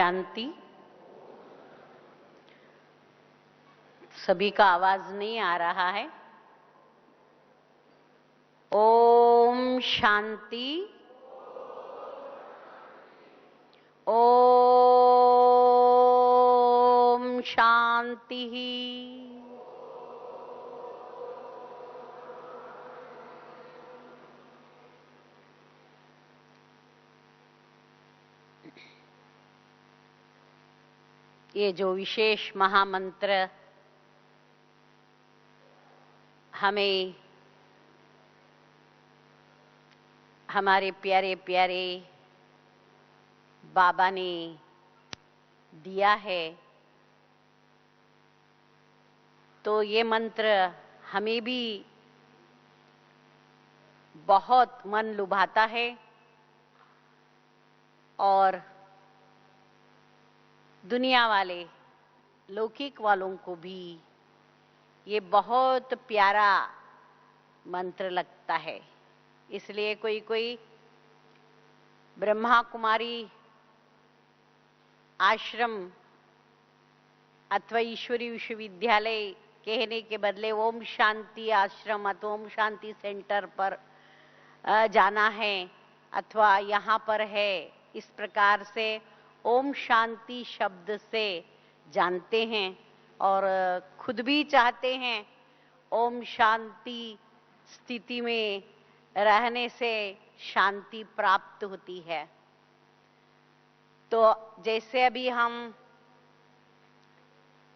शांति। सभी का आवाज नहीं आ रहा है। ओम शांति। ओम शांति। ये जो विशेष महामंत्र हमें हमारे प्यारे प्यारे बाबा ने दिया है, तो ये मंत्र हमें भी बहुत मन लुभाता है और दुनिया वाले लौकिक वालों को भी ये बहुत प्यारा मंत्र लगता है। इसलिए कोई कोई ब्रह्मा कुमारी आश्रम अथवा ईश्वरी विश्वविद्यालय कहने के बदले ओम शांति आश्रम अथवा ओम शांति सेंटर पर जाना है अथवा यहाँ पर है, इस प्रकार से ओम शांति शब्द से जानते हैं और खुद भी चाहते हैं ओम शांति स्थिति में रहने से शांति प्राप्त होती है। तो जैसे अभी हम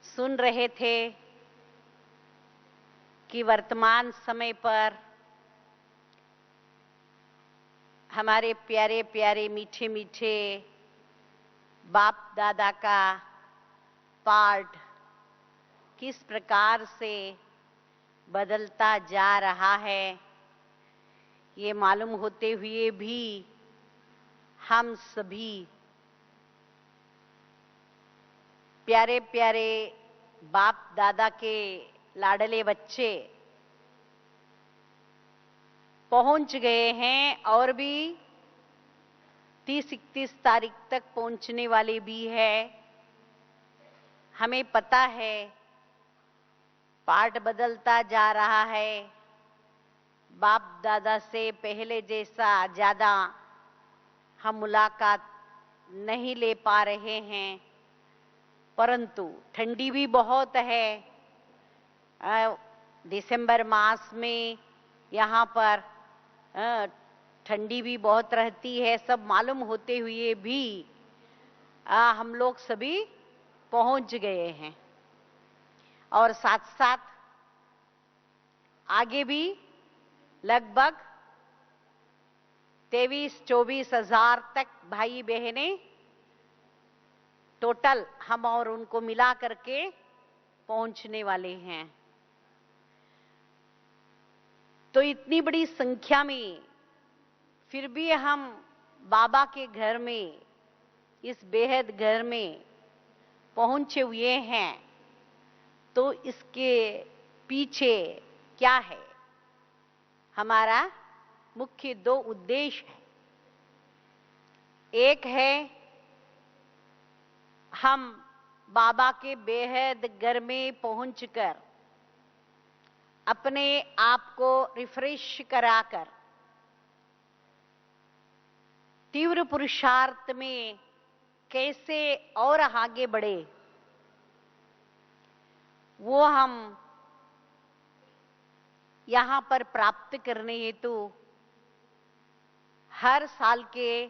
सुन रहे थे कि वर्तमान समय पर हमारे प्यारे प्यारे मीठे मीठे बाप दादा का पाठ किस प्रकार से बदलता जा रहा है, ये मालूम होते हुए भी हम सभी प्यारे प्यारे बाप दादा के लाडले बच्चे पहुंच गए हैं और भी 30-31 तारीख तक पहुंचने वाले भी है। हमें पता है पाठ बदलता जा रहा है, बाप दादा से पहले जैसा ज्यादा हम मुलाकात नहीं ले पा रहे हैं, परंतु ठंडी भी बहुत है। दिसंबर मास में यहाँ पर ठंडी भी बहुत रहती है। सब मालूम होते हुए भी हम लोग सभी पहुंच गए हैं और साथ साथ आगे भी लगभग 23-24 हजार तक भाई बहने टोटल हम और उनको मिला करके पहुंचने वाले हैं। तो इतनी बड़ी संख्या में फिर भी हम बाबा के घर में, इस बेहद घर में पहुंचे हुए हैं, तो इसके पीछे क्या है? हमारा मुख्य 2 उद्देश्य है। एक है हम बाबा के बेहद घर में पहुंचकर अपने आप को रिफ्रेश कराकर तीव्र पुरुषार्थ में कैसे और आगे बढ़े, वो हम यहाँ पर प्राप्त करने हेतु हर साल के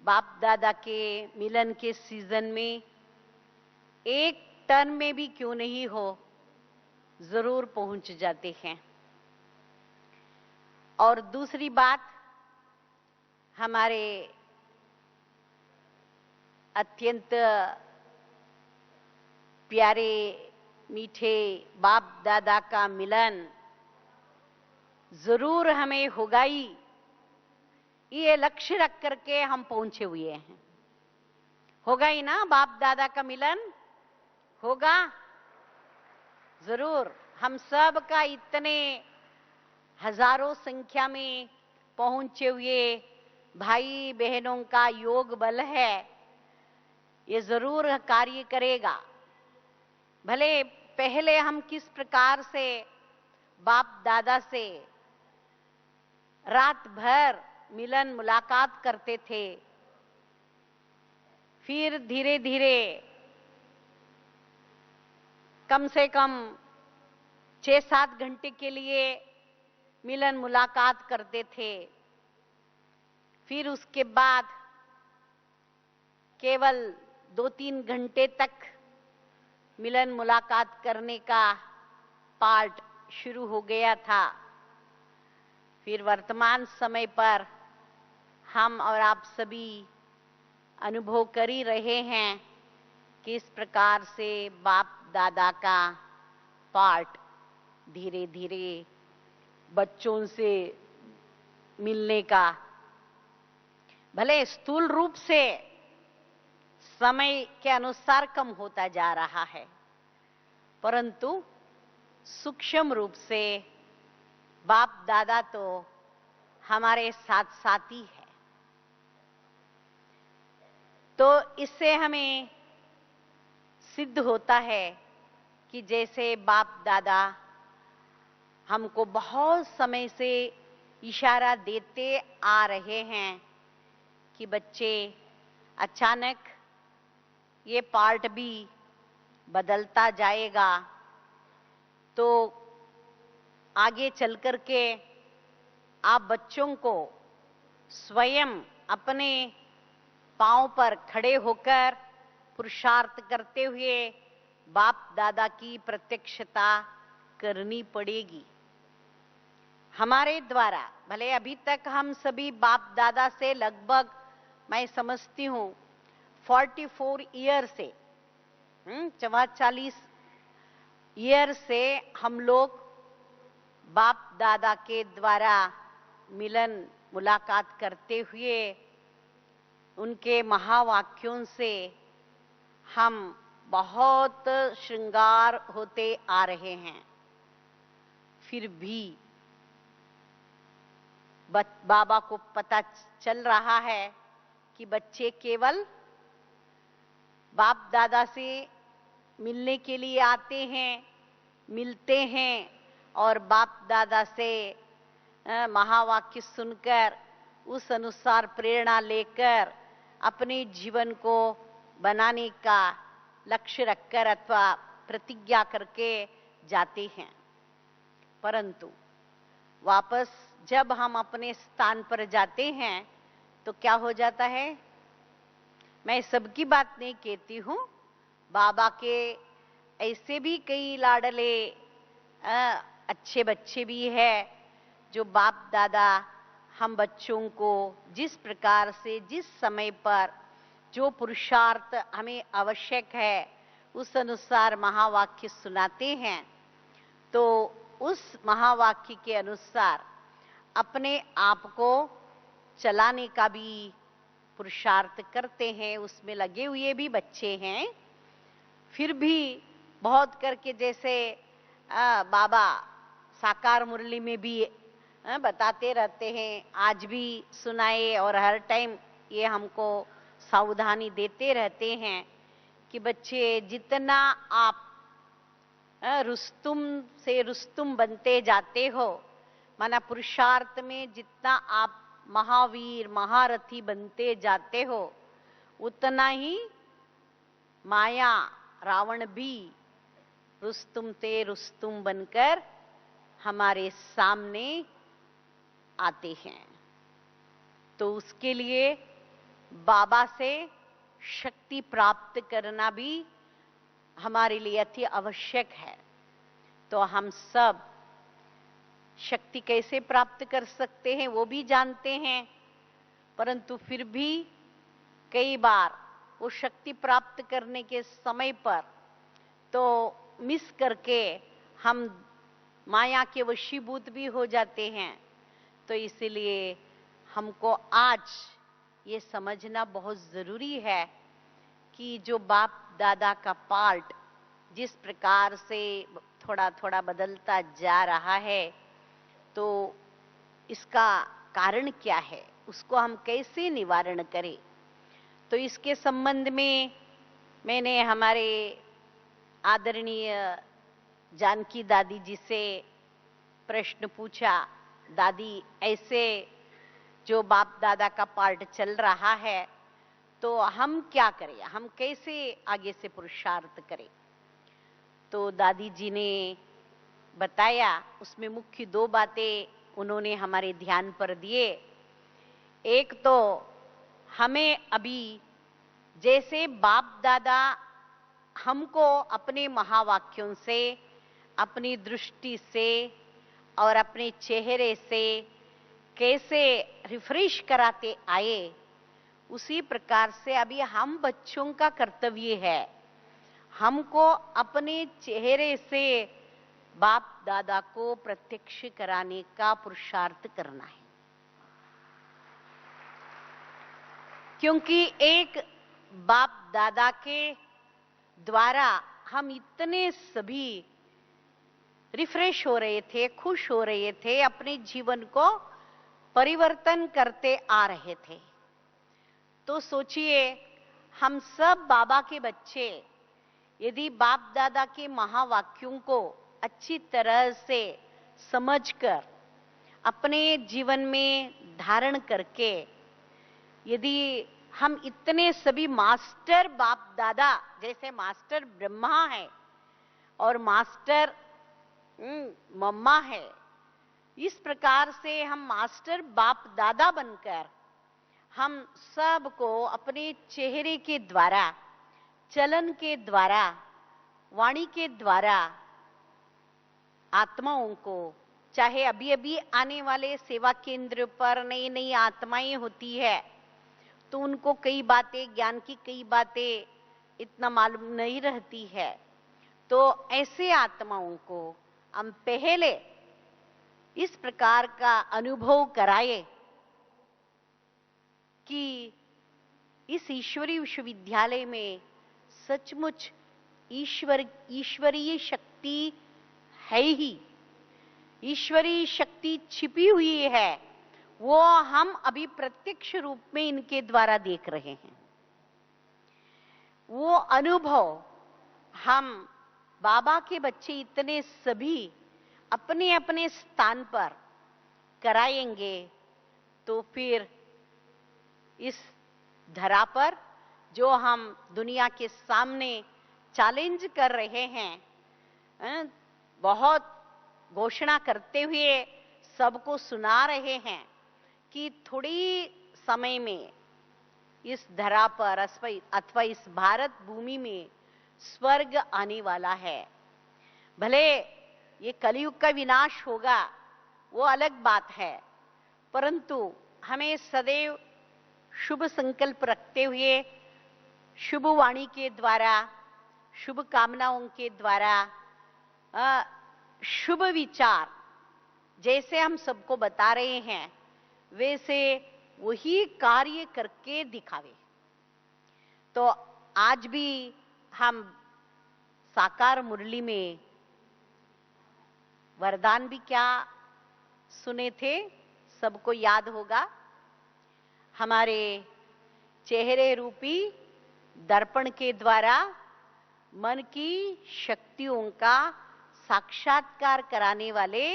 बाप दादा के मिलन के सीजन में एक टर्न में भी क्यों नहीं हो जरूर पहुंच जाते हैं। और दूसरी बात, हमारे अत्यंत प्यारे मीठे बाप दादा का मिलन जरूर हमें होगा ही, ये लक्ष्य रख करके हम पहुंचे हुए हैं। होगा ही ना, बाप दादा का मिलन होगा जरूर। हम सब का इतने हजारों संख्या में पहुंचे हुए भाई बहनों का योग बल है, ये जरूर कार्य करेगा। भले पहले हम किस प्रकार से बाप दादा से रात भर मिलन मुलाकात करते थे, फिर धीरे धीरे कम से कम 6-7 घंटे के लिए मिलन मुलाकात करते थे, फिर उसके बाद केवल 2-3 घंटे तक मिलन मुलाकात करने का पार्ट शुरू हो गया था। फिर वर्तमान समय पर हम और आप सभी अनुभव कर ही रहे हैं कि इस प्रकार से बाप दादा का पार्ट धीरे धीरे बच्चों से मिलने का भले स्थूल रूप से समय के अनुसार कम होता जा रहा है, परंतु सूक्ष्म रूप से बाप दादा तो हमारे साथ साथी है। तो इससे हमें सिद्ध होता है कि जैसे बाप दादा हमको बहुत समय से इशारा देते आ रहे हैं कि बच्चे अचानक ये पार्ट भी बदलता जाएगा, तो आगे चल कर के आप बच्चों को स्वयं अपने पांव पर खड़े होकर पुरुषार्थ करते हुए बाप दादा की प्रत्यक्षता करनी पड़ेगी। हमारे द्वारा भले अभी तक हम सभी बाप दादा से लगभग मैं समझती हूँ 44 ईयर से 44 ईयर से हम लोग बाप दादा के द्वारा मिलन मुलाकात करते हुए उनके महावाक्यों से हम बहुत श्रृंगार होते आ रहे हैं। फिर भी बाबा को पता चल रहा है कि बच्चे केवल बाप दादा से मिलने के लिए आते हैं, मिलते हैं और बाप दादा से महावाक्य सुनकर उस अनुसार प्रेरणा लेकर अपने जीवन को बनाने का लक्ष्य रखकर अथवा प्रतिज्ञा करके जाते हैं। परंतु वापस जब हम अपने स्थान पर जाते हैं तो क्या हो जाता है? मैं सबकी बात नहीं कहती हूँ, बाबा के ऐसे भी कई लाडले अच्छे बच्चे भी हैं जो बाप दादा हम बच्चों को जिस प्रकार से जिस समय पर जो पुरुषार्थ हमें आवश्यक है उस अनुसार महावाक्य सुनाते हैं, तो उस महावाक्य के अनुसार अपने आप को चलाने का भी पुरुषार्थ करते हैं। उसमें लगे हुए भी बच्चे हैं। फिर भी बहुत करके जैसे बाबा साकार मुरली में भी बताते रहते हैं, आज भी सुनाए और हर टाइम ये हमको सावधानी देते रहते हैं कि बच्चे जितना आप रुस्तुम से रुस्तुम बनते जाते हो, माना पुरुषार्थ में जितना आप महावीर महारथी बनते जाते हो, उतना ही माया रावण भी रुस्तुम ते रुस्तुम बनकर हमारे सामने आते हैं। तो उसके लिए बाबा से शक्ति प्राप्त करना भी हमारे लिए अति आवश्यक है। तो हम सब शक्ति कैसे प्राप्त कर सकते हैं वो भी जानते हैं, परंतु फिर भी कई बार वो शक्ति प्राप्त करने के समय पर तो मिस करके हम माया के वशीभूत भी हो जाते हैं। तो इसलिए हमको आज ये समझना बहुत जरूरी है कि जो बाप दादा का पार्ट जिस प्रकार से थोड़ा थोड़ा बदलता जा रहा है, तो इसका कारण क्या है, उसको हम कैसे निवारण करें। तो इसके संबंध में मैंने हमारे आदरणीय जानकी दादी जी से प्रश्न पूछा, दादी ऐसे जो बाप दादा का पार्ट चल रहा है तो हम क्या करें, हम कैसे आगे से पुरुषार्थ करें? तो दादी जी ने बताया, उसमें मुख्य 2 बातें उन्होंने हमारे ध्यान पर दिए। एक तो हमें अभी जैसे बाप दादा हमको अपने महावाक्यों से, अपनी दृष्टि से और अपने चेहरे से कैसे रिफ्रेश कराते आए, उसी प्रकार से अभी हम बच्चों का कर्तव्य है, हमको अपने चेहरे से बाप दादा को प्रत्यक्ष कराने का पुरुषार्थ करना है। क्योंकि एक बाप दादा के द्वारा हम इतने सभी रिफ्रेश हो रहे थे, खुश हो रहे थे, अपने जीवन को परिवर्तन करते आ रहे थे। तो सोचिए, हम सब बाबा के बच्चे यदि बाप दादा के महावाक्यों को अच्छी तरह से समझकर अपने जीवन में धारण करके, यदि हम इतने सभी मास्टर बाप दादा, जैसे मास्टर ब्रह्मा है और मास्टर मम्मा है, इस प्रकार से हम मास्टर बाप दादा बनकर हम सबको अपने चेहरे के द्वारा, चलन के द्वारा, वाणी के द्वारा आत्माओं को, चाहे अभी अभी आने वाले सेवा केंद्र पर नई नई आत्माएं होती है तो उनको कई बातें, ज्ञान की कई बातें इतना मालूम नहीं रहती है, तो ऐसे आत्माओं को हम पहले इस प्रकार का अनुभव कराए कि इस ईश्वरीय विश्वविद्यालय में सचमुच ईश्वरीय शक्ति है ही, ईश्वरीय शक्ति छिपी हुई है, वो हम अभी प्रत्यक्ष रूप में इनके द्वारा देख रहे हैं। वो अनुभव हम बाबा के बच्चे इतने सभी अपने अपने स्थान पर कराएंगे तो फिर इस धरा पर जो हम दुनिया के सामने चैलेंज कर रहे हैं, बहुत घोषणा करते हुए सबको सुना रहे हैं कि थोड़ी समय में इस धरा पर अथवा इस भारत भूमि में स्वर्ग आने वाला है। भले ये कलयुग का विनाश होगा, वो अलग बात है, परंतु हमें सदैव शुभ संकल्प रखते हुए, शुभ वाणी के द्वारा, शुभ कामनाओं के द्वारा, शुभ विचार जैसे हम सबको बता रहे हैं वैसे वही कार्य करके दिखावे। तो आज भी हम साकार मुरली में वरदान भी क्या सुने थे, सबको याद होगा। हमारे चेहरे रूपी दर्पण के द्वारा मन की शक्तियों का साक्षात्कार कराने वाले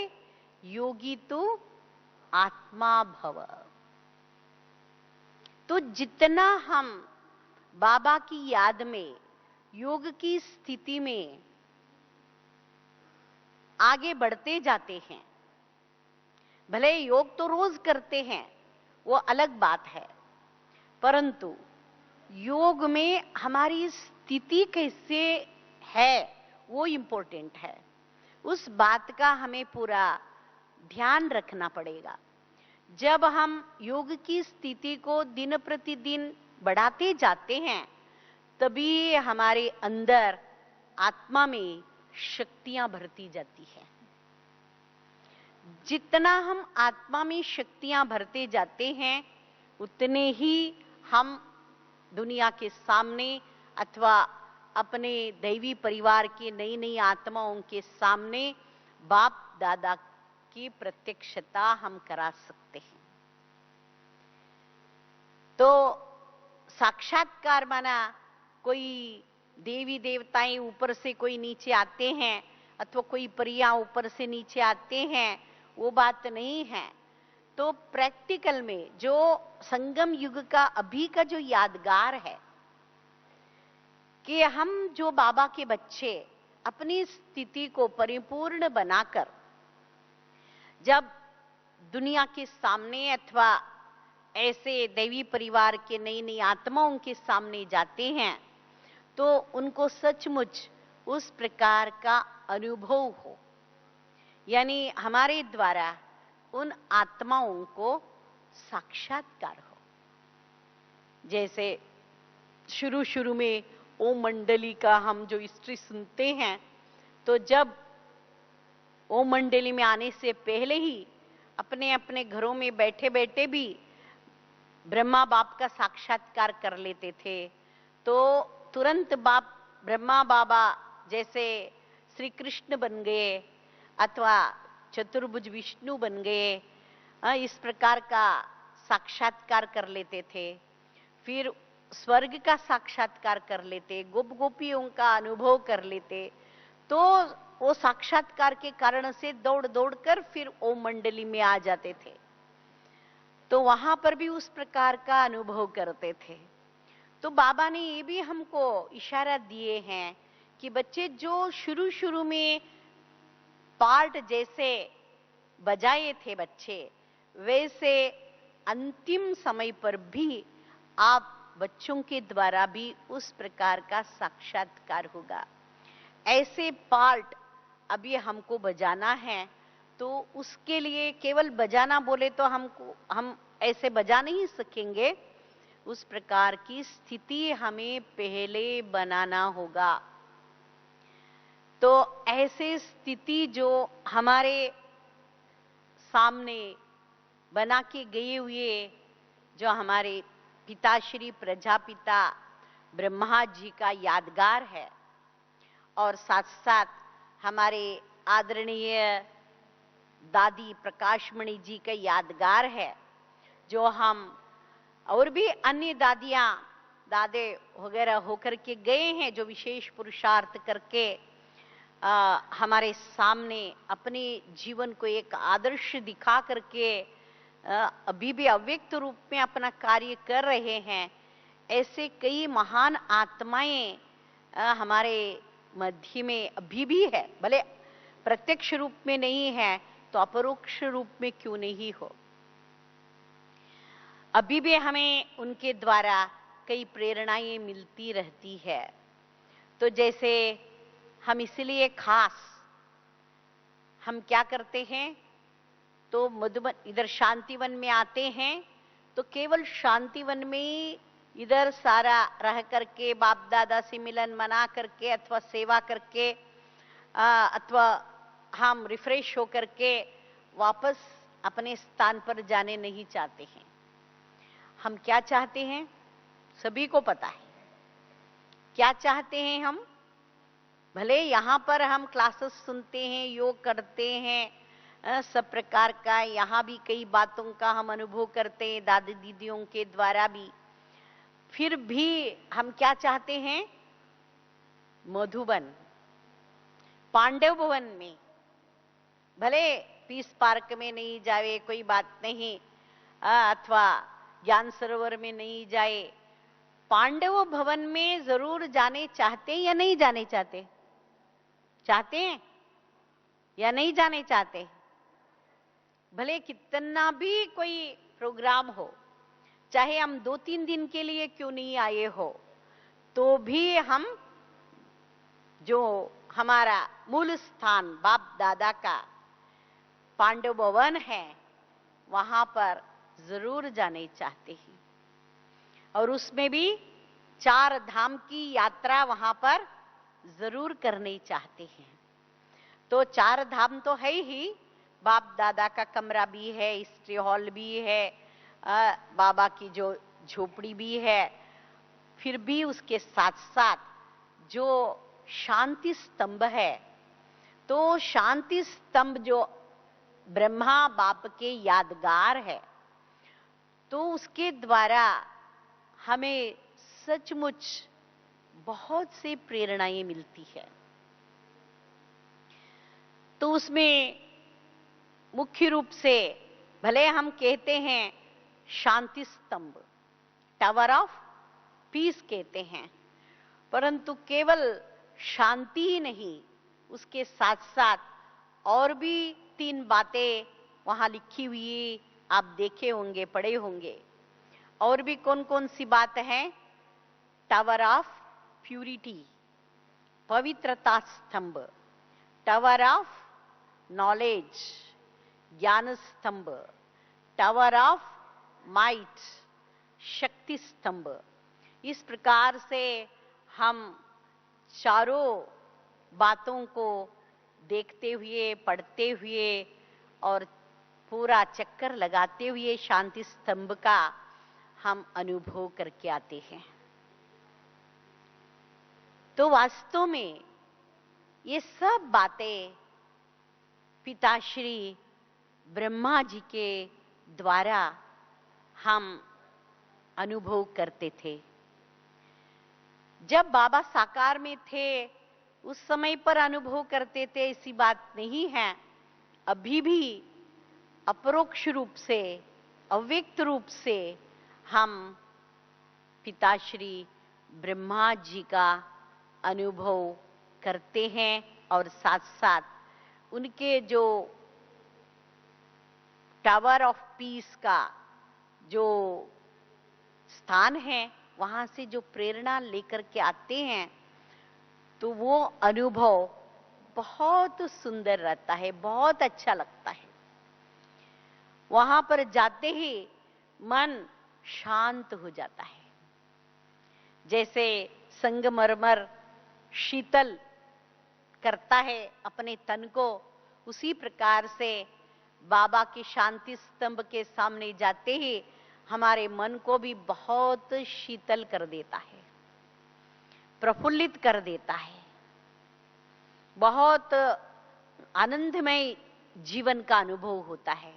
योगी तू आत्मा भव। तो जितना हम बाबा की याद में, योग की स्थिति में आगे बढ़ते जाते हैं, भले योग तो रोज करते हैं वो अलग बात है, परंतु योग में हमारी स्थिति कैसे है वो इम्पोर्टेंट है। उस बात का हमें पूरा ध्यान रखना पड़ेगा। जब हम योग की स्थिति को दिन प्रतिदिन बढ़ाते जाते हैं तभी हमारे अंदर आत्मा में शक्तियां भरती जाती है। जितना हम आत्मा में शक्तियां भरते जाते हैं उतने ही हम दुनिया के सामने अथवा अपने दैवी परिवार के नई नई आत्माओं के सामने बाप दादा की प्रत्यक्षता हम करा सकते हैं। तो साक्षात्कार माना कोई देवी देवताएं ऊपर से कोई नीचे आते हैं अथवा कोई परियां ऊपर से नीचे आते हैं, वो बात नहीं है। तो प्रैक्टिकल में जो संगम युग का अभी का जो यादगार है कि हम जो बाबा के बच्चे अपनी स्थिति को परिपूर्ण बनाकर जब दुनिया के सामने अथवा ऐसे दैवी परिवार के नई नई आत्माओं के सामने जाते हैं तो उनको सचमुच उस प्रकार का अनुभव हो, यानी हमारे द्वारा उन आत्माओं को साक्षात्कार हो। जैसे शुरू शुरू में ओम मंडली का हम जो हिस्ट्री सुनते हैं, तो जब ओम मंडली में आने से पहले ही अपने अपने घरों में बैठे बैठे भी ब्रह्मा बाप का साक्षात्कार कर लेते थे, तो तुरंत बाप ब्रह्मा बाबा जैसे श्री कृष्ण बन गए अथवा चतुर्भुज विष्णु बन गए, इस प्रकार का साक्षात्कार कर लेते थे। फिर स्वर्ग का साक्षात्कार कर लेते, गोप गोपियों का अनुभव कर लेते, तो वो साक्षात्कार के कारण से दौड़ दौड़ कर फिर ओम मंडली में आ जाते थे, तो वहां पर भी उस प्रकार का अनुभव करते थे। तो बाबा ने ये भी हमको इशारा दिए हैं कि बच्चे जो शुरू शुरू में पार्ट जैसे बजाए थे बच्चे, वैसे अंतिम समय पर भी आप बच्चों के द्वारा भी उस प्रकार का साक्षात्कार होगा। ऐसे पार्ट अभी हमको बजाना है, तो उसके लिए केवल बजाना बोले तो हम ऐसे बजा नहीं सकेंगे, उस प्रकार की स्थिति हमें पहले बनाना होगा। तो ऐसे स्थिति जो हमारे सामने बना के गए हुए जो हमारे पिताश्री प्रजापिता ब्रह्मा जी का यादगार है, और साथ साथ हमारे आदरणीय दादी प्रकाशमणि जी का यादगार है, जो हम और भी अन्य दादियां दादे वगैरह होकर के गए हैं, जो विशेष पुरुषार्थ करके हमारे सामने अपने जीवन को एक आदर्श दिखा करके अभी भी अव्यक्त रूप में अपना कार्य कर रहे हैं। ऐसे कई महान आत्माएं हमारे मध्य में अभी भी है, भले प्रत्यक्ष रूप में नहीं है तो अपरोक्ष रूप में क्यों नहीं हो। अभी भी हमें उनके द्वारा कई प्रेरणाएं मिलती रहती है। तो जैसे हम इसलिए खास हम क्या करते हैं, तो मधुबन इधर शांतिवन में आते हैं, तो केवल शांतिवन में इधर सारा रह करके बाप दादा से मिलन मना करके अथवा सेवा करके अथवा हम रिफ्रेश होकर के वापस अपने स्थान पर जाने नहीं चाहते हैं। हम क्या चाहते हैं, सभी को पता है क्या चाहते हैं हम। भले यहाँ पर हम क्लासेस सुनते हैं, योग करते हैं, सब प्रकार का यहाँ भी कई बातों का हम अनुभव करते हैं दादी दीदियों के द्वारा भी, फिर भी हम क्या चाहते हैं, मधुबन पांडव भवन में, भले पीस पार्क में नहीं जाए कोई बात नहीं, अथवा ज्ञान सरोवर में नहीं जाए, पांडव भवन में जरूर जाने चाहते या नहीं जाने चाहते, चाहते हैं या नहीं जाने चाहते। भले कितना भी कोई प्रोग्राम हो, चाहे हम 2-3 दिन के लिए क्यों नहीं आए हो, तो भी हम जो हमारा मूल स्थान बाप दादा का पांडव भवन है वहां पर जरूर जाने चाहते हैं, और उसमें भी 4 धाम की यात्रा वहां पर जरूर करने चाहते हैं। तो 4 धाम तो है ही, बाप दादा का कमरा भी है, हिस्ट्री हॉल भी है, बाबा की जो झोपड़ी भी है, फिर भी उसके साथ साथ जो शांति स्तंभ है, तो शांति स्तंभ जो ब्रह्मा बाप के यादगार है, तो उसके द्वारा हमें सचमुच बहुत से प्रेरणाएं मिलती है। तो उसमें मुख्य रूप से भले हम कहते हैं शांति स्तंभ, टावर ऑफ पीस कहते हैं, परंतु केवल शांति ही नहीं, उसके साथ साथ और भी 3 बातें वहां लिखी हुई आप देखे होंगे, पढ़े होंगे। और भी कौन कौन सी बात है? टावर ऑफ प्यूरिटी, पवित्रता स्तंभ, टावर ऑफ नॉलेज, ज्ञान स्तंभ, टावर ऑफ माइट, शक्ति स्तंभ। इस प्रकार से हम चारों बातों को देखते हुए, पढ़ते हुए और पूरा चक्कर लगाते हुए शांति स्तंभ का हम अनुभव करके आते हैं। तो वास्तव में ये सब बातें पिताश्री ब्रह्मा जी के द्वारा हम अनुभव करते थे। जब बाबा साकार में थे उस समय पर अनुभव करते थे, ऐसी बात नहीं है। अभी भी अपरोक्ष रूप से, अव्यक्त रूप से हम पिताश्री ब्रह्मा जी का अनुभव करते हैं और साथ साथ उनके जो टावर ऑफ पीस का जो स्थान है, वहां से जो प्रेरणा लेकर के आते हैं, तो वो अनुभव बहुत सुंदर रहता है, बहुत अच्छा लगता है। वहां पर जाते ही मन शांत हो जाता है। जैसे संगमरमर शीतल करता है अपने तन को, उसी प्रकार से बाबा के शांति स्तंभ के सामने जाते ही हमारे मन को भी बहुत शीतल कर देता है, प्रफुल्लित कर देता है। बहुत आनंदमय जीवन का अनुभव होता है।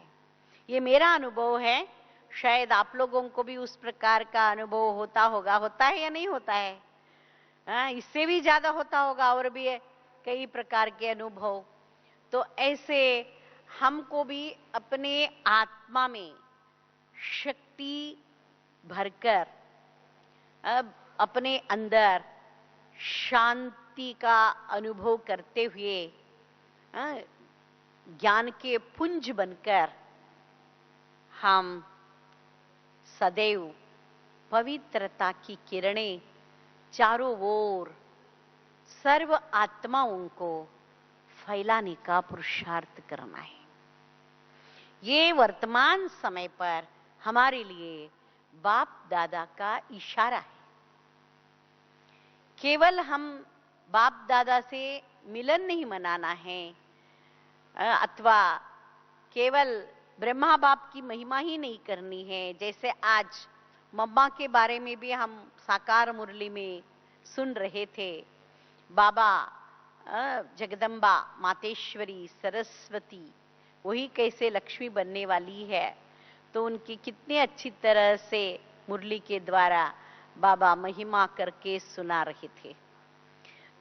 ये मेरा अनुभव है, शायद आप लोगों को भी उस प्रकार का अनुभव होता होगा। होता है या नहीं होता है? इससे भी ज्यादा होता होगा, और भी कई प्रकार के अनुभव। तो ऐसे हमको भी अपने आत्मा में शक्ति भरकर अपने अंदर शांति का अनुभव करते हुए ज्ञान के पुंज बनकर हम सदैव पवित्रता की किरणें चारों ओर सर्व आत्माओं को फैलाने का पुरुषार्थ करना है। ये वर्तमान समय पर हमारे लिए बाप दादा का इशारा है। केवल हम बाप दादा से मिलन नहीं मनाना है, अथवा केवल ब्रह्मा बाप की महिमा ही नहीं करनी है। जैसे आज मम्मा के बारे में भी हम साकार मुरली में सुन रहे थे। बाबा जगदम्बा, मातेश्वरी, सरस्वती, वही कैसे लक्ष्मी बनने वाली है, तो उनकी कितने अच्छी तरह से मुरली के द्वारा बाबा महिमा करके सुना रहे थे।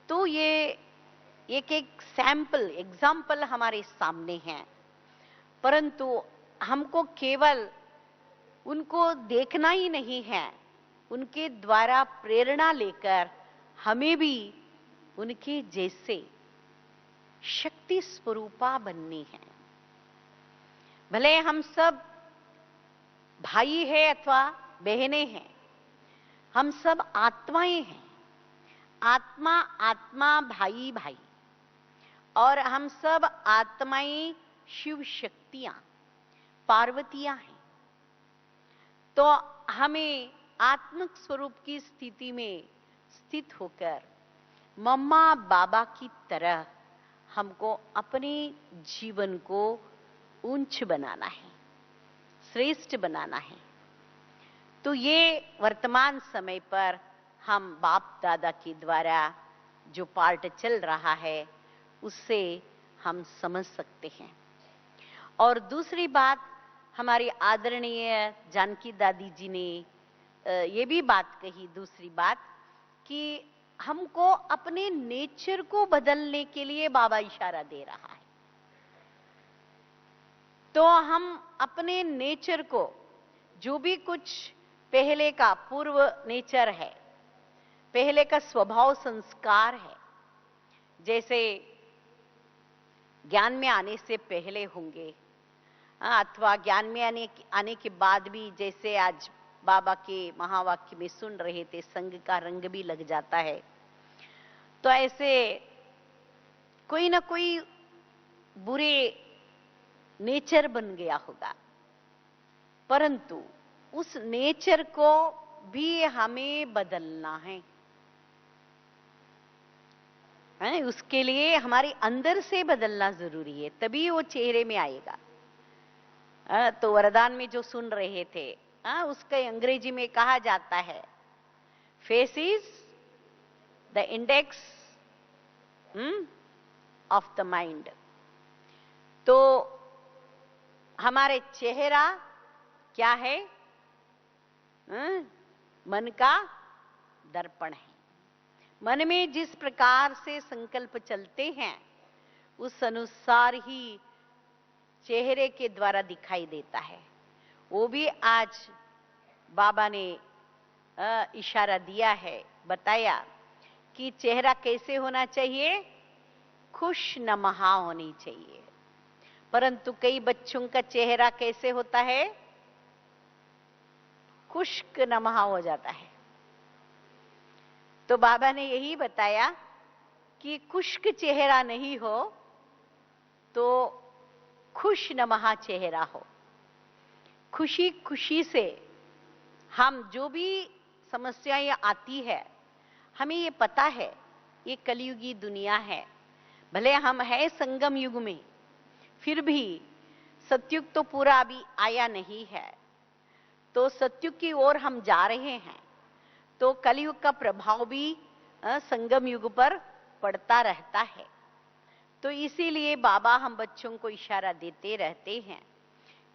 तो ये एक एक सैंपल, एग्जाम्पल हमारे सामने हैं, परंतु हमको केवल उनको देखना ही नहीं है, उनके द्वारा प्रेरणा लेकर हमें भी उनके जैसे शक्ति स्वरूपा बननी है। भले हम सब भाई है अथवा बहनें हैं, हम सब आत्माएं हैं। आत्मा आत्मा, भाई भाई, और हम सब आत्माएं शिव शक्तियां, पार्वतियां हैं। तो हमें आत्मिक स्वरूप की स्थिति में स्थित होकर मम्मा बाबा की तरह हमको अपने जीवन को ऊंच बनाना है, श्रेष्ठ बनाना है। तो ये वर्तमान समय पर हम बाप दादा के द्वारा जो पार्ट चल रहा है उससे हम समझ सकते हैं। और दूसरी बात, हमारी आदरणीय जानकी दादी जी ने ये भी बात कही, दूसरी बात कि हमको अपने नेचर को बदलने के लिए बाबा इशारा दे रहा है। तो हम अपने नेचर को, जो भी कुछ पहले का पूर्व नेचर है, पहले का स्वभाव संस्कार है, जैसे ज्ञान में आने से पहले होंगे अथवा ज्ञान में आने के बाद भी, जैसे आज बाबा के महावाक्य में सुन रहे थे, संग का रंग भी लग जाता है। तो ऐसे कोई ना कोई बुरे नेचर बन गया होगा, परंतु उस नेचर को भी हमें बदलना है। उसके लिए हमारे अंदर से बदलना जरूरी है, तभी वो चेहरे में आएगा। तो वरदान में जो सुन रहे थे, उसके अंग्रेजी में कहा जाता है, face is the index of the mind. तो हमारे चेहरा क्या है? मन का दर्पण है। मन में जिस प्रकार से संकल्प चलते हैं, उस अनुसार ही चेहरे के द्वारा दिखाई देता है। वो भी आज बाबा ने इशारा दिया है, बताया कि चेहरा कैसे होना चाहिए? खुश नमहा होनी चाहिए। परंतु कई बच्चों का चेहरा कैसे होता है? खुश्क नमहा हो जाता है। तो बाबा ने यही बताया कि खुश्क चेहरा नहीं हो तो खुश नमहा चेहरा हो। खुशी खुशी से हम जो भी समस्याएं आती है, हमें ये पता है ये कलयुगी दुनिया है। भले हम है संगम युग में, फिर भी सतयुग तो पूरा अभी आया नहीं है। तो सतयुग की ओर हम जा रहे हैं, तो कलयुग का प्रभाव भी संगम युग पर पड़ता रहता है। तो इसीलिए बाबा हम बच्चों को इशारा देते रहते हैं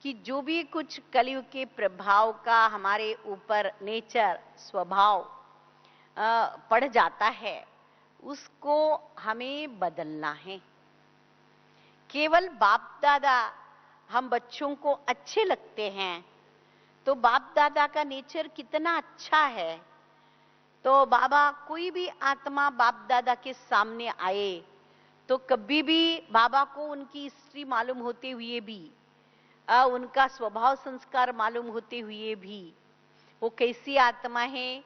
कि जो भी कुछ कलयुग के प्रभाव का हमारे ऊपर नेचर, स्वभाव पड़ जाता है, उसको हमें बदलना है। केवल बाप दादा हम बच्चों को अच्छे लगते हैं, तो बाप दादा का नेचर कितना अच्छा है। तो बाबा, कोई भी आत्मा बाप दादा के सामने आए तो कभी भी बाबा को उनकी हिस्ट्री मालूम होते हुए भी, उनका स्वभाव संस्कार मालूम होते हुए भी, वो कैसी आत्मा है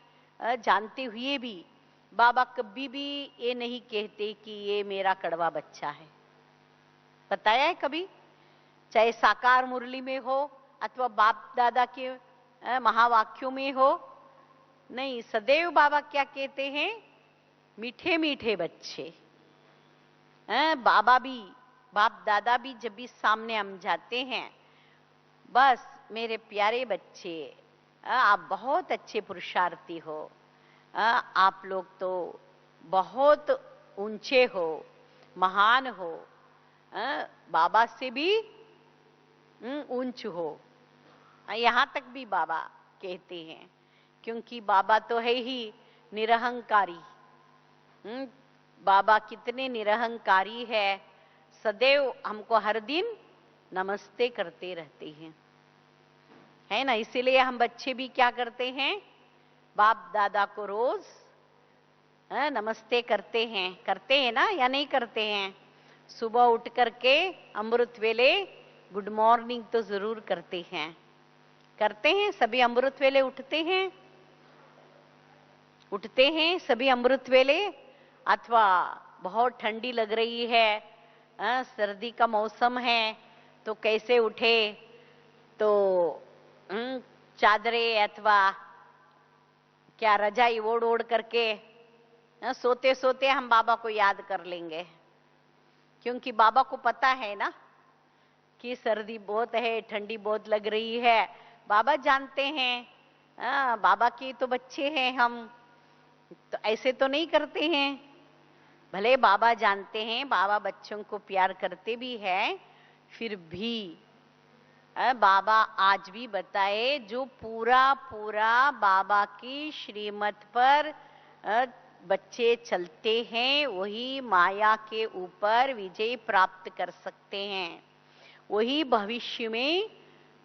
जानते हुए भी, बाबा कभी भी ये नहीं कहते कि ये मेरा कड़वा बच्चा है। बताया है कभी? चाहे साकार मुरली में हो अथवा बाप दादा के महावाक्यों में हो, नहीं, सदैव बाबा क्या कहते हैं? मीठे मीठे बच्चे। बाबा भी, बाप दादा भी जब भी सामने हम जाते हैं, बस मेरे प्यारे बच्चे, आप बहुत अच्छे पुरुषार्थी हो, आप लोग तो बहुत ऊंचे हो, महान हो, बाबा से भी ऊंच हो। यहाँ तक भी बाबा कहते हैं, क्योंकि बाबा तो है ही निरहंकारी। बाबा कितने निरहंकारी है, सदैव हमको हर दिन नमस्ते करते रहते हैं, है ना। इसीलिए हम बच्चे भी क्या करते हैं? बाप दादा को रोज नमस्ते करते हैं ना, या नहीं करते हैं? सुबह उठ करके अमृत वेले गुड मॉर्निंग तो जरूर करते हैं सभी अमृत वेले उठते हैं सभी अमृत वेले। अथवा बहुत ठंडी लग रही है, सर्दी का मौसम है, तो कैसे उठे? तो चादरें अथवा क्या रजाई ओढ़ ओढ़ करके सोते सोते हम बाबा को याद कर लेंगे, क्योंकि बाबा को पता है ना कि सर्दी बहुत है, ठंडी बहुत लग रही है। बाबा जानते हैं, बाबा के तो बच्चे हैं हम, तो ऐसे तो नहीं करते हैं। भले बाबा जानते हैं, बाबा बच्चों को प्यार करते भी हैं, फिर भी बाबा आज भी बताए, जो पूरा पूरा बाबा की श्रीमत पर बच्चे चलते हैं वही माया के ऊपर विजय प्राप्त कर सकते हैं, वही भविष्य में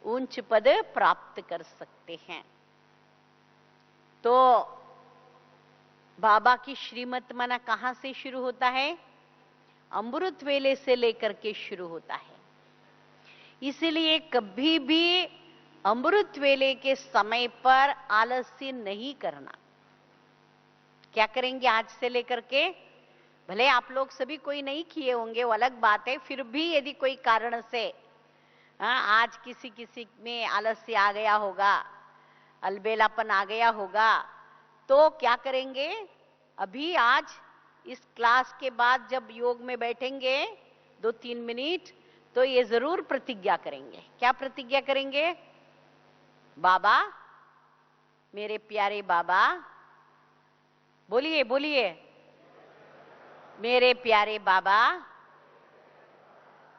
उच्च पद प्राप्त कर सकते हैं। तो बाबा की श्रीमत मना कहां से शुरू होता है? अमृत वेले से लेकर के शुरू होता है। इसलिए कभी भी अमृत वेले के समय पर आलस्य नहीं करना। क्या करेंगे आज से लेकर के? भले आप लोग सभी कोई नहीं किए होंगे, वो अलग बात है, फिर भी यदि कोई कारण से आज किसी किसी में आलस्य आ गया होगा, अलबेलापन आ गया होगा, तो क्या करेंगे? अभी आज इस क्लास के बाद जब योग में बैठेंगे 2-3 मिनट, तो ये जरूर प्रतिज्ञा करेंगे। क्या प्रतिज्ञा करेंगे? बाबा, मेरे प्यारे बाबा, बोलिए बोलिए, मेरे प्यारे बाबा,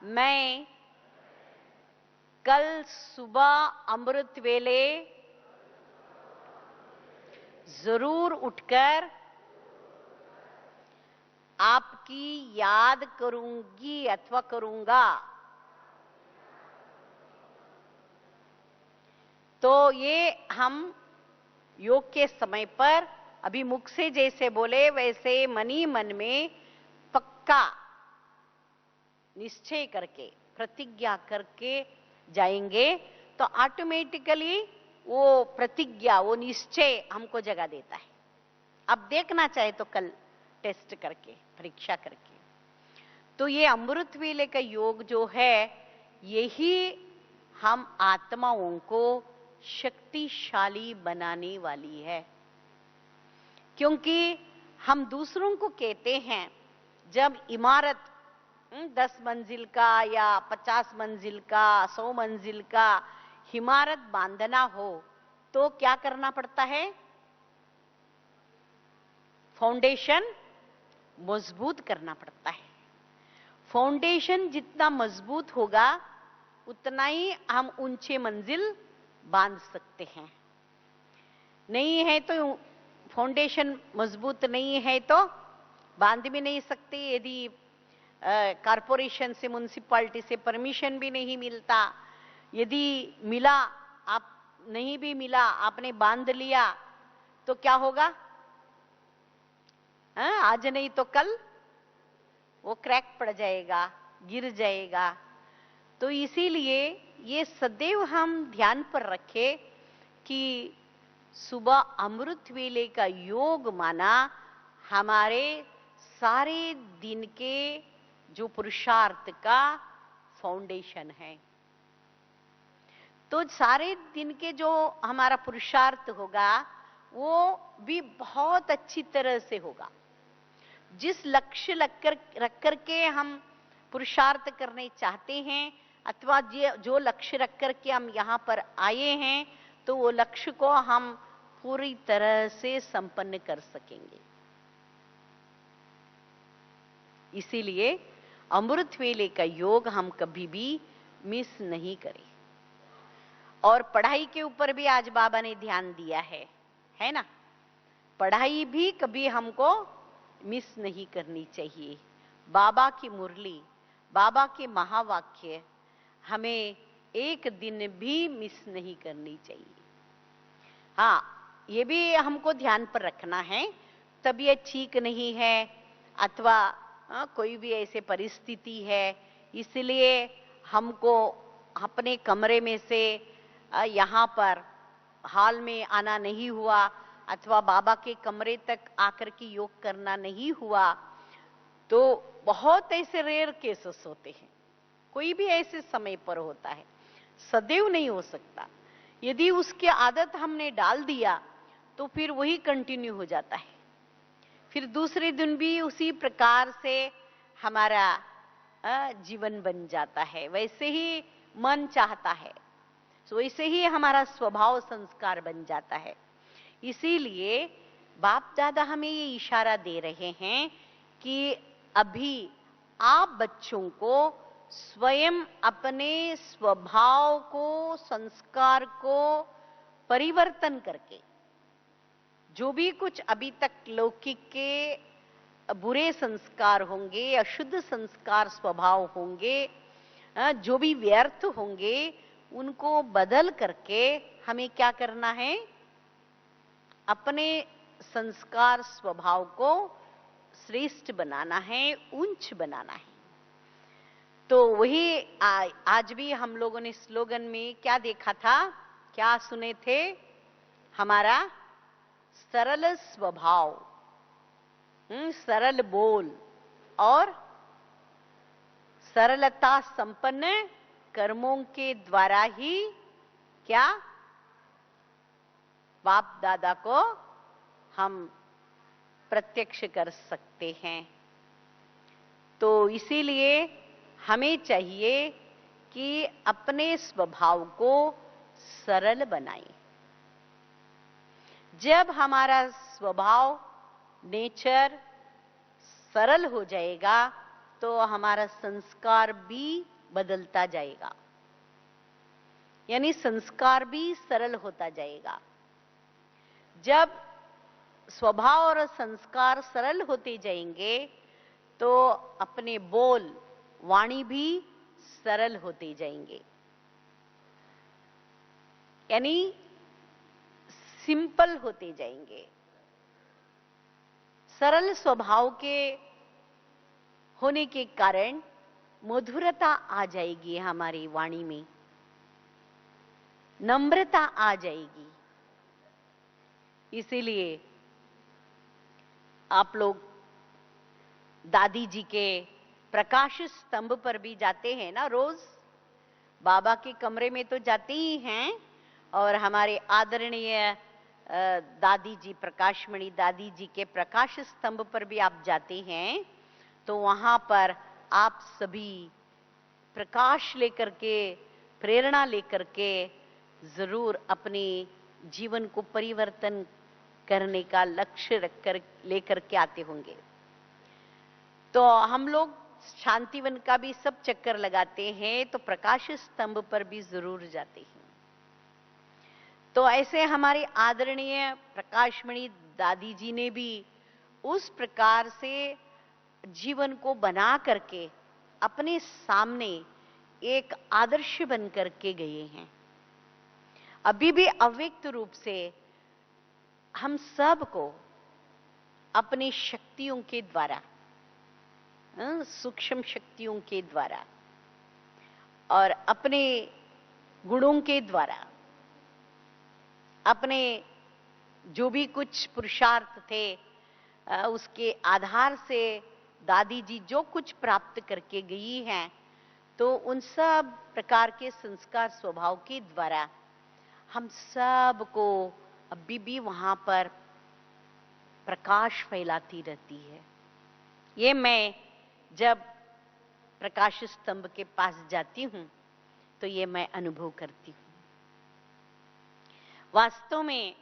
मैं कल सुबह अमृत वेले जरूर उठकर आपकी याद करूंगी अथवा करूंगा। तो ये हम योग के समय पर अभी मुख से जैसे बोले वैसे मनी मन में पक्का निश्चय करके प्रतिज्ञा करके जाएंगे, तो ऑटोमेटिकली वो प्रतिज्ञा, वो निश्चय हमको जगा देता है। अब देखना चाहे तो कल टेस्ट करके, परीक्षा करके। तो ये अमृत वेले का योग जो है, यही हम आत्माओं को शक्तिशाली बनाने वाली है। क्योंकि हम दूसरों को कहते हैं, जब इमारत 10 मंजिल का या 50 मंजिल का, 100 मंजिल का इमारत बांधना हो, तो क्या करना पड़ता है? फाउंडेशन मजबूत करना पड़ता है। फाउंडेशन जितना मजबूत होगा, उतना ही हम ऊंचे मंजिल बांध सकते हैं। नहीं है तो, फाउंडेशन मजबूत नहीं है तो बांध भी नहीं सकते। यदि कारपोरेशन से, म्युनिसिपैलिटी से परमिशन भी नहीं मिलता, यदि मिला, आप नहीं भी मिला, आपने बांध लिया, तो क्या होगा? आज नहीं तो कल वो क्रैक पड़ जाएगा, गिर जाएगा। तो इसीलिए ये सदैव हम ध्यान पर रखें कि सुबह अमृत वेले का योग माना हमारे सारे दिन के जो पुरुषार्थ का फाउंडेशन है। तो सारे दिन के जो हमारा पुरुषार्थ होगा, वो भी बहुत अच्छी तरह से होगा। जिस लक्ष्य रख करके हम पुरुषार्थ करने चाहते हैं, अथवा जो लक्ष्य रख करके हम यहाँ पर आए हैं, तो वो लक्ष्य को हम पूरी तरह से संपन्न कर सकेंगे। इसीलिए अमृत वेले का योग हम कभी भी मिस नहीं करें। और पढ़ाई के ऊपर भी आज बाबा ने ध्यान दिया है ना? पढ़ाई भी कभी हमको मिस नहीं करनी चाहिए। बाबा की मुरली, बाबा के महावाक्य हमें एक दिन भी मिस नहीं करनी चाहिए। हाँ, ये भी हमको ध्यान पर रखना है, तबीयत ठीक नहीं है अथवा कोई भी ऐसे परिस्थिति है, इसलिए हमको अपने कमरे में से यहाँ पर हॉल में आना नहीं हुआ, अथवा बाबा के कमरे तक आकर के योग करना नहीं हुआ, तो बहुत ऐसे रेयर केसेस होते हैं। कोई भी ऐसे समय पर होता है, सदैव नहीं हो सकता। यदि उसकी आदत हमने डाल दिया तो फिर वही कंटिन्यू हो जाता है। फिर दूसरे दिन भी उसी प्रकार से हमारा जीवन बन जाता है। वैसे ही मन चाहता है, वैसे ही हमारा स्वभाव संस्कार बन जाता है। इसीलिए बाप दादा हमें ये इशारा दे रहे हैं कि अभी आप बच्चों को स्वयं अपने स्वभाव को, संस्कार को परिवर्तन करके जो भी कुछ अभी तक लौकिक के बुरे संस्कार होंगे, अशुद्ध संस्कार स्वभाव होंगे, जो भी व्यर्थ होंगे, उनको बदल करके हमें क्या करना है? अपने संस्कार स्वभाव को श्रेष्ठ बनाना है, उच्च बनाना है। तो वही आज भी हम लोगों ने स्लोगन में क्या देखा था, क्या सुने थे? हमारा सरल स्वभाव, सरल बोल और सरलता संपन्न कर्मों के द्वारा ही क्या बाप दादा को हम प्रत्यक्ष कर सकते हैं। तो इसीलिए हमें चाहिए कि अपने स्वभाव को सरल बनाएं। जब हमारा स्वभाव, नेचर सरल हो जाएगा तो हमारा संस्कार भी बदलता जाएगा, यानी संस्कार भी सरल होता जाएगा। जब स्वभाव और संस्कार सरल होते जाएंगे तो अपने बोल, वाणी भी सरल होते जाएंगे, यानी सिंपल होते जाएंगे। सरल स्वभाव के होने के कारण मधुरता आ जाएगी हमारी वाणी में, नम्रता आ जाएगी। इसीलिए आप लोग दादी जी के प्रकाश स्तंभ पर भी जाते हैं ना, रोज बाबा के कमरे में तो जाते ही हैं, और हमारे आदरणीय दादी जी, प्रकाशमणि दादी जी के प्रकाश स्तंभ पर भी आप जाते हैं, तो वहां पर आप सभी प्रकाश लेकर के, प्रेरणा लेकर के जरूर अपने जीवन को परिवर्तन करने का लक्ष्य रखकर लेकर के आते होंगे। तो हम लोग शांतिवन का भी सब चक्कर लगाते हैं, तो प्रकाश स्तंभ पर भी जरूर जाते हैं। तो ऐसे हमारे आदरणीय प्रकाशमणि दादी जी ने भी उस प्रकार से जीवन को बना करके अपने सामने एक आदर्श बन करके गए हैं। अभी भी अव्यक्त रूप से हम सबको अपनी शक्तियों के द्वारा, सूक्ष्म शक्तियों के द्वारा और अपने गुणों के द्वारा, अपने जो भी कुछ पुरुषार्थ थे उसके आधार से दादी जी जो कुछ प्राप्त करके गई हैं, तो उन सब प्रकार के संस्कार स्वभाव के द्वारा हम सब को अभी भी वहां पर प्रकाश फैलाती रहती है। ये मैं जब प्रकाश स्तंभ के पास जाती हूं तो ये मैं अनुभव करती हूं। वास्तव में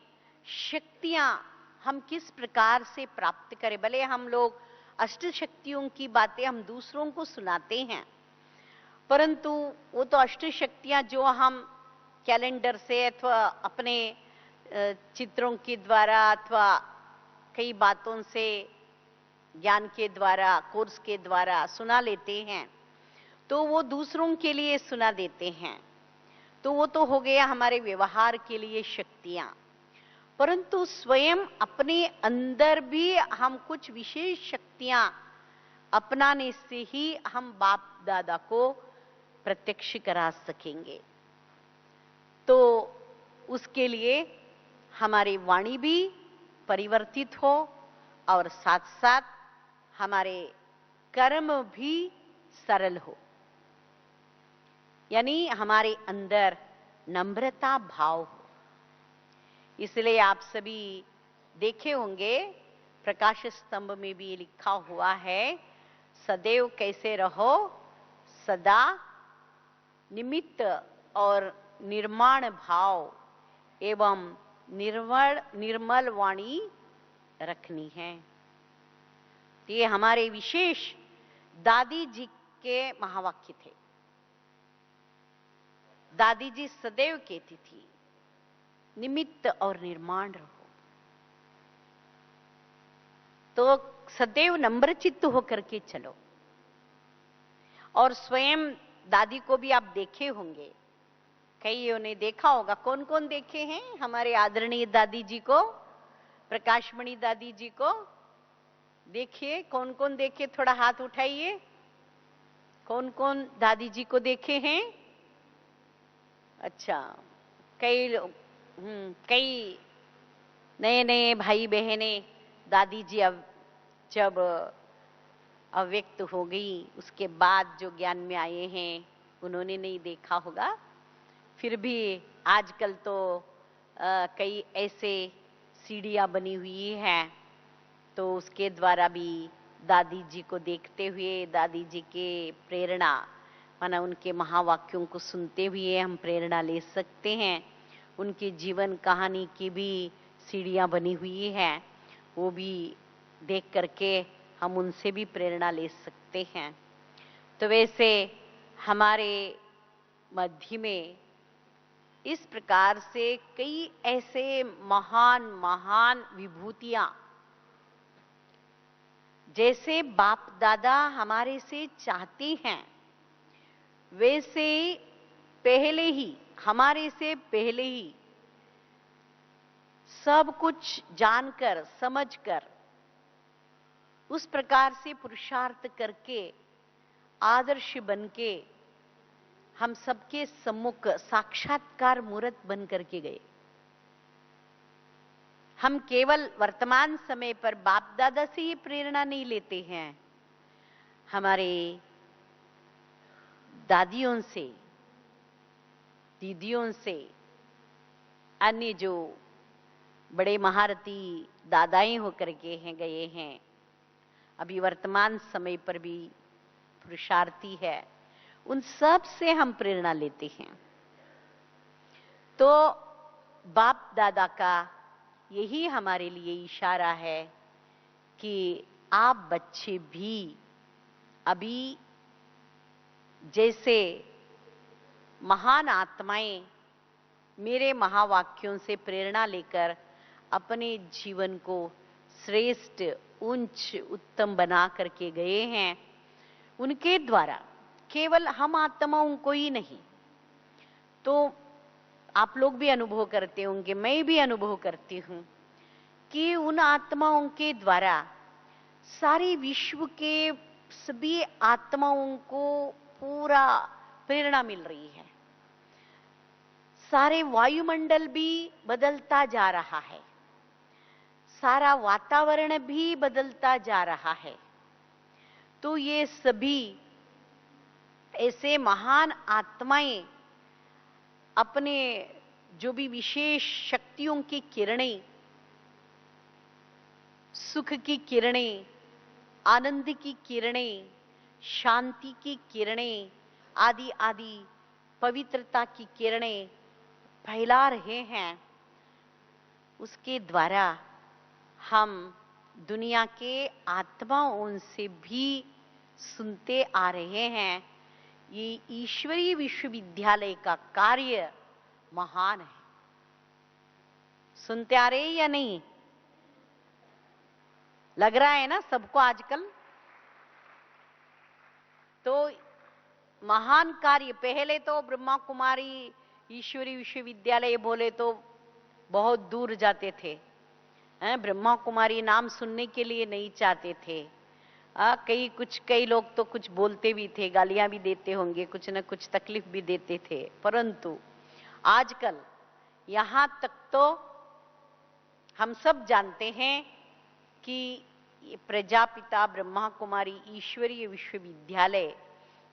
शक्तियां हम किस प्रकार से प्राप्त करें, भले हम लोग अष्ट शक्तियों की बातें हम दूसरों को सुनाते हैं, परंतु वो तो अष्ट शक्तियां जो हम कैलेंडर से अथवा अपने चित्रों के द्वारा अथवा कई बातों से, ज्ञान के द्वारा, कोर्स के द्वारा सुना लेते हैं, तो वो दूसरों के लिए सुना देते हैं, तो वो तो हो गया हमारे व्यवहार के लिए शक्तियां। परंतु स्वयं अपने अंदर भी हम कुछ विशेष शक्तियां अपनाने से ही हम बाप दादा को प्रत्यक्ष करा सकेंगे। तो उसके लिए हमारी वाणी भी परिवर्तित हो और साथ साथ हमारे कर्म भी सरल हो, यानी हमारे अंदर नम्रता भाव हो। इसलिए आप सभी देखे होंगे प्रकाश स्तंभ में भी लिखा हुआ है, सदैव कैसे रहो, सदा निमित्त और निर्माण भाव एवं निर्मल वाणी रखनी है। ये हमारे विशेष दादी जी के महावाक्य थे। दादी जी सदैव कहती थी, निमित्त और निर्माण रहो। तो सदैव नम्र चित्त होकर के चलो। और स्वयं दादी को भी आप देखे होंगे, कईयों ने देखा होगा। कौन कौन देखे हैं हमारे आदरणीय दादी जी को, प्रकाशमणि दादी जी को? देखिए कौन कौन देखे, थोड़ा हाथ उठाइए। कौन कौन दादी जी को देखे हैं? अच्छा, कई लोग, कई नए नए भाई बहने। दादी जी अब जब अव्यक्त हो गई उसके बाद जो ज्ञान में आए हैं उन्होंने नहीं देखा होगा। फिर भी आजकल तो कई ऐसे सीढ़ियां बनी हुई हैं, तो उसके द्वारा भी दादी जी को देखते हुए, दादी जी के प्रेरणा माना उनके महावाक्यों को सुनते हुए हम प्रेरणा ले सकते हैं। उनके जीवन कहानी की भी सीढ़ियां बनी हुई हैं, वो भी देख करके हम उनसे भी प्रेरणा ले सकते हैं। तो वैसे हमारे मध्य में इस प्रकार से कई ऐसे महान महान विभूतियां, जैसे बाप दादा हमारे से चाहते हैं वैसे पहले ही, हमारे से पहले ही सब कुछ जानकर समझकर उस प्रकार से पुरुषार्थ करके आदर्श बनके हम सबके सम्मुख साक्षात्कार मूर्त बन करके गए। हम केवल वर्तमान समय पर बाप दादा से ही प्रेरणा नहीं लेते हैं, हमारे दादियों से, दीदियों से, अन्य जो बड़े महारथी दादाएं होकर के हैं गए हैं, अभी वर्तमान समय पर भी पुरुषार्थी है, उन सब से हम प्रेरणा लेते हैं। तो बाप दादा का यही हमारे लिए इशारा है कि आप बच्चे भी अभी जैसे महान आत्माएं मेरे महावाक्यों से प्रेरणा लेकर अपने जीवन को श्रेष्ठ, उच्च, उत्तम बना करके गए हैं, उनके द्वारा केवल हम आत्माओं को ही नहीं, तो आप लोग भी अनुभव करते होंगे, मैं भी अनुभव करती हूं कि उन आत्माओं के द्वारा सारे विश्व के सभी आत्माओं को पूरा प्रेरणा मिल रही है। सारे वायुमंडल भी बदलता जा रहा है, सारा वातावरण भी बदलता जा रहा है। तो ये सभी ऐसे महान आत्माएं अपने जो भी विशेष शक्तियों की किरणें, सुख की किरणें, आनंद की किरणें, शांति की किरणें, आदि आदि पवित्रता की किरणें फैला रहे हैं, उसके द्वारा हम दुनिया के आत्माओं से भी सुनते आ रहे हैं। ये ईश्वरीय विश्वविद्यालय का कार्य महान है। सुनते आ रहे हैं या नहीं? लग रहा है ना सबको आजकल? तो महान कार्य, पहले तो ब्रह्मा कुमारी ईश्वरी विश्वविद्यालय बोले तो बहुत दूर जाते थे, ब्रह्मा कुमारी नाम सुनने के लिए नहीं चाहते थे। कई लोग तो कुछ बोलते भी थे, गालियां भी देते होंगे, कुछ न कुछ तकलीफ भी देते थे। परंतु आजकल यहां तक तो हम सब जानते हैं कि प्रजापिता ब्रह्मा कुमारी ईश्वरीय विश्वविद्यालय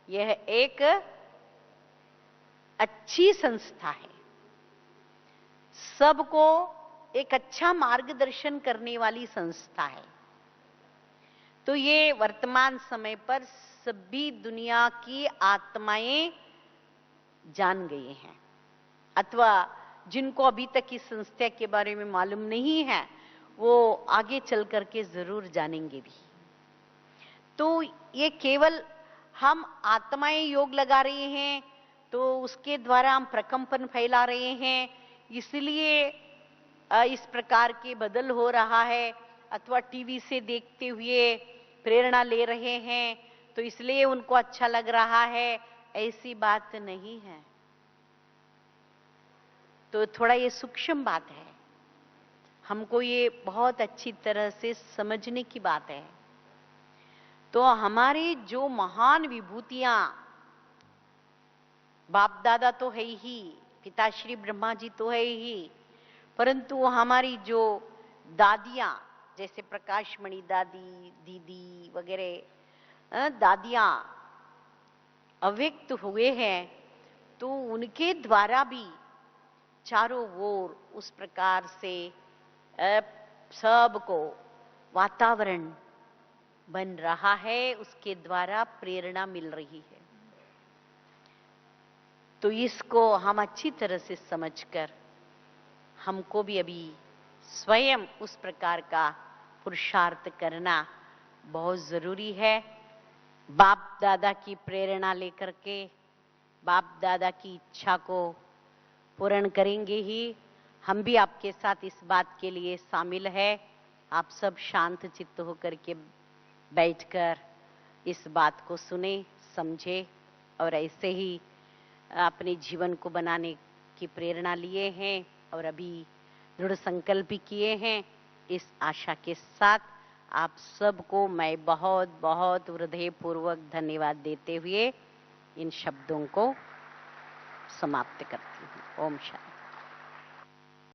यह एक अच्छी संस्था है, सबको एक अच्छा मार्गदर्शन करने वाली संस्था है। तो ये वर्तमान समय पर सभी दुनिया की आत्माएं जान गए हैं, अथवा जिनको अभी तक इस संस्था के बारे में मालूम नहीं है वो आगे चल करके जरूर जानेंगे भी। तो ये केवल हम आत्माएं योग लगा रहे हैं तो उसके द्वारा हम प्रकंपन फैला रहे हैं, इसलिए इस प्रकार के बदल हो रहा है, अथवा टीवी से देखते हुए प्रेरणा ले रहे हैं तो इसलिए उनको अच्छा लग रहा है, ऐसी बात नहीं है। तो थोड़ा ये सूक्ष्म बात है, हमको ये बहुत अच्छी तरह से समझने की बात है। तो हमारी जो महान विभूतियां, बाप दादा तो है ही, पिताश्री ब्रह्मा जी तो है ही, परंतु हमारी जो दादियां, जैसे प्रकाशमणि दादी, दीदी वगैरह दादियां अव्यक्त हुए हैं, तो उनके द्वारा भी चारों ओर उस प्रकार से सबको वातावरण बन रहा है, उसके द्वारा प्रेरणा मिल रही है। तो इसको हम अच्छी तरह से समझकर हमको भी अभी स्वयं उस प्रकार का पुरुषार्थ करना बहुत जरूरी है। बाप दादा की प्रेरणा लेकर के, बाप दादा की इच्छा को पूर्ण करेंगे ही। हम भी आपके साथ इस बात के लिए शामिल है। आप सब शांत चित्त होकर के बैठकर इस बात को सुने, समझे और ऐसे ही अपने जीवन को बनाने की प्रेरणा लिए हैं और अभी दृढ़ संकल्प भी किए हैं। इस आशा के साथ आप सबको मैं बहुत बहुत हृदयपूर्वक धन्यवाद देते हुए इन शब्दों को समाप्त करती हूँ। ओम शांति।